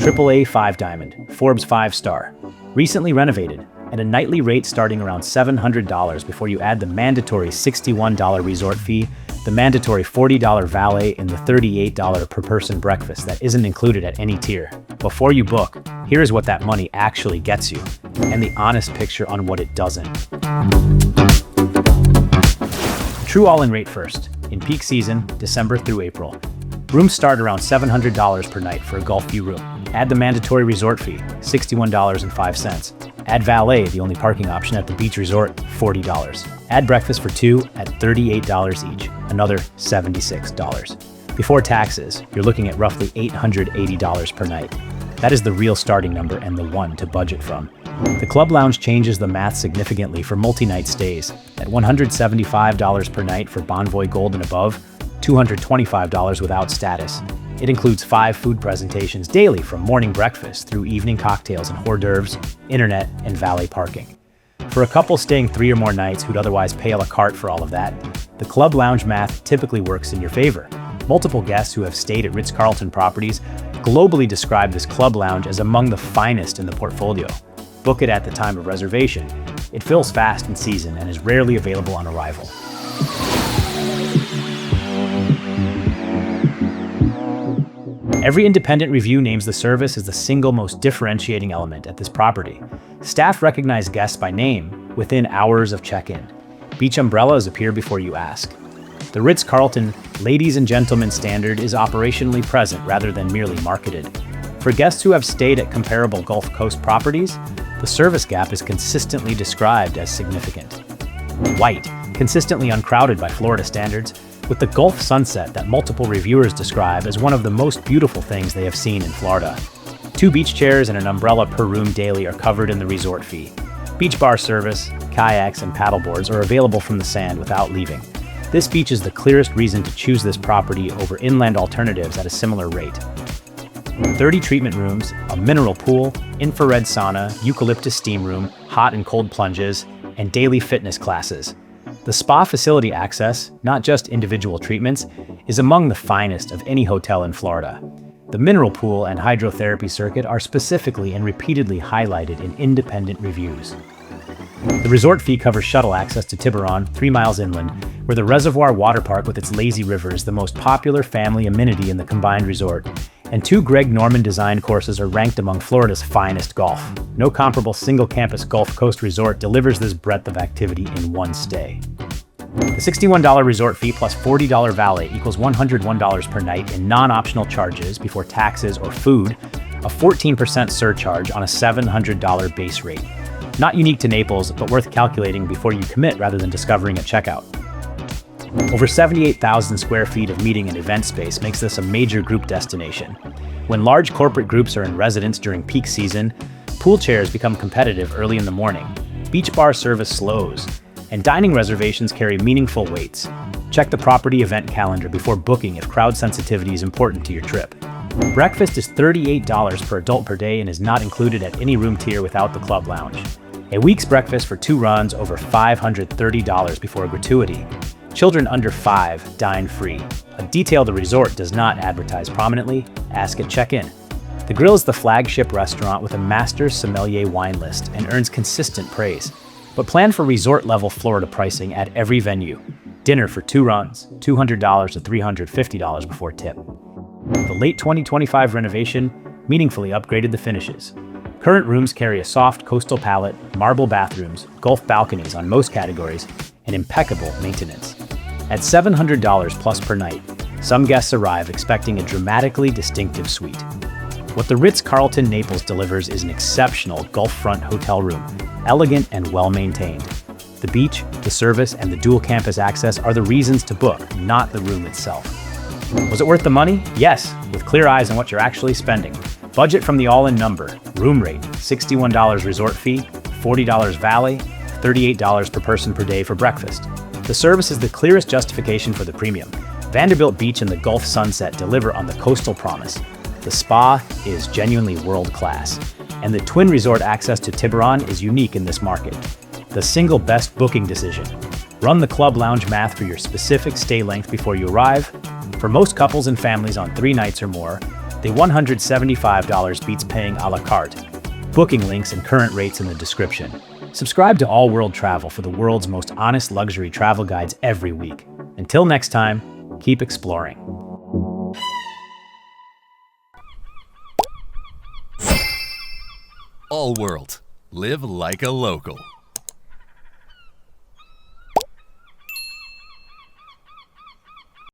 AAA Five Diamond, Forbes Five-Star, recently renovated, and a nightly rate starting around $700 before you add the mandatory $61 resort fee, the mandatory $40 valet, and the $38 per person breakfast that isn't included at any tier. Before you book, here is what that money actually gets you, and the honest picture on what it doesn't. True all-in rate first. In peak season, December through April, rooms start around $700 per night for a Gulf View room. Add the mandatory resort fee, $61.05. Add valet, the only parking option at the beach resort, $40. Add breakfast for two at $38 each, another $76. Before taxes, you're looking at roughly $880 per night. That is the real starting number and the one to budget from. The Club Lounge changes the math significantly for multi-night stays at $175 per night for Bonvoy Gold and above, $225 without status. It includes 5 food presentations daily from morning breakfast through evening cocktails and hors d'oeuvres, internet, and valet parking. For a couple staying 3 or more nights who'd otherwise pay a la carte for all of that, the Club Lounge math typically works in your favor. Multiple guests who have stayed at Ritz-Carlton properties globally describe this Club Lounge as among the finest in the portfolio. Book it at the time of reservation. It fills fast in season and is rarely available on arrival. Every independent review names the service as the single most differentiating element at this property. Staff recognize guests by name within hours of check-in. Beach umbrellas appear before you ask. The Ritz-Carlton Ladies and Gentlemen standard is operationally present rather than merely marketed. For guests who have stayed at comparable Gulf Coast properties, the service gap is consistently described as significant. White, consistently uncrowded by Florida standards, with the Gulf sunset that multiple reviewers describe as one of the most beautiful things they have seen in Florida. 2 beach chairs and an umbrella per room daily are covered in the resort fee. Beach bar service, kayaks, and paddleboards are available from the sand without leaving. This beach is the clearest reason to choose this property over inland alternatives at a similar rate. 30 treatment rooms, a mineral pool, infrared sauna, eucalyptus steam room, hot and cold plunges, and daily fitness classes. The spa facility access, not just individual treatments, is among the finest of any hotel in Florida. The mineral pool and hydrotherapy circuit are specifically and repeatedly highlighted in independent reviews. The resort fee covers shuttle access to Tiburón, 3 miles inland, where the Reservoir waterpark with its lazy river is the most popular family amenity in the combined resort, and 2 Greg Norman design courses are ranked among Florida's finest golf. No comparable single-campus Gulf Coast resort delivers this breadth of activity in one stay. The $61 resort fee plus $40 valet equals $101 per night in non-optional charges before taxes or food, a 14% surcharge on a $700 base rate. Not unique to Naples, but worth calculating before you commit rather than discovering at checkout. Over 78,000 square feet of meeting and event space makes this a major group destination. When large corporate groups are in residence during peak season, pool chairs become competitive early in the morning, beach bar service slows, and dining reservations carry meaningful weights. Check the property event calendar before booking if crowd sensitivity is important to your trip. Breakfast is $38 per adult per day and is not included at any room tier without the Club Lounge. A week's breakfast for 2 runs over $530 before gratuity. Children under 5 dine free. A detail the resort does not advertise prominently. Ask at check-in. The Grill is the flagship restaurant with a master sommelier wine list and earns consistent praise. But plan for resort-level Florida pricing at every venue. Dinner for 2 runs, $200 to $350 before tip. The late 2025 renovation meaningfully upgraded the finishes. Current rooms carry a soft coastal palette, marble bathrooms, Gulf balconies on most categories, and impeccable maintenance. At $700 plus per night, some guests arrive expecting a dramatically distinctive suite. What the Ritz-Carlton Naples delivers is an exceptional Gulf front hotel room, elegant and well-maintained. The beach, the service, and the dual campus access are the reasons to book, not the room itself. Was it worth the money? Yes, with clear eyes on what you're actually spending. Budget from the all-in number. Room rate, $61 resort fee, $40 valet, $38 per person per day for breakfast. The service is the clearest justification for the premium. Vanderbilt Beach and the Gulf sunset deliver on the coastal promise. The spa is genuinely world-class, and the twin resort access to Tiburón is unique in this market. The single best booking decision. Run the Club Lounge math for your specific stay length before you arrive. For most couples and families on 3 nights or more, The $175 beats paying a la carte. Booking links and current rates in the description. Subscribe to All World Travel for the world's most honest luxury travel guides every week. Until next time, keep exploring. All World. Live like a local.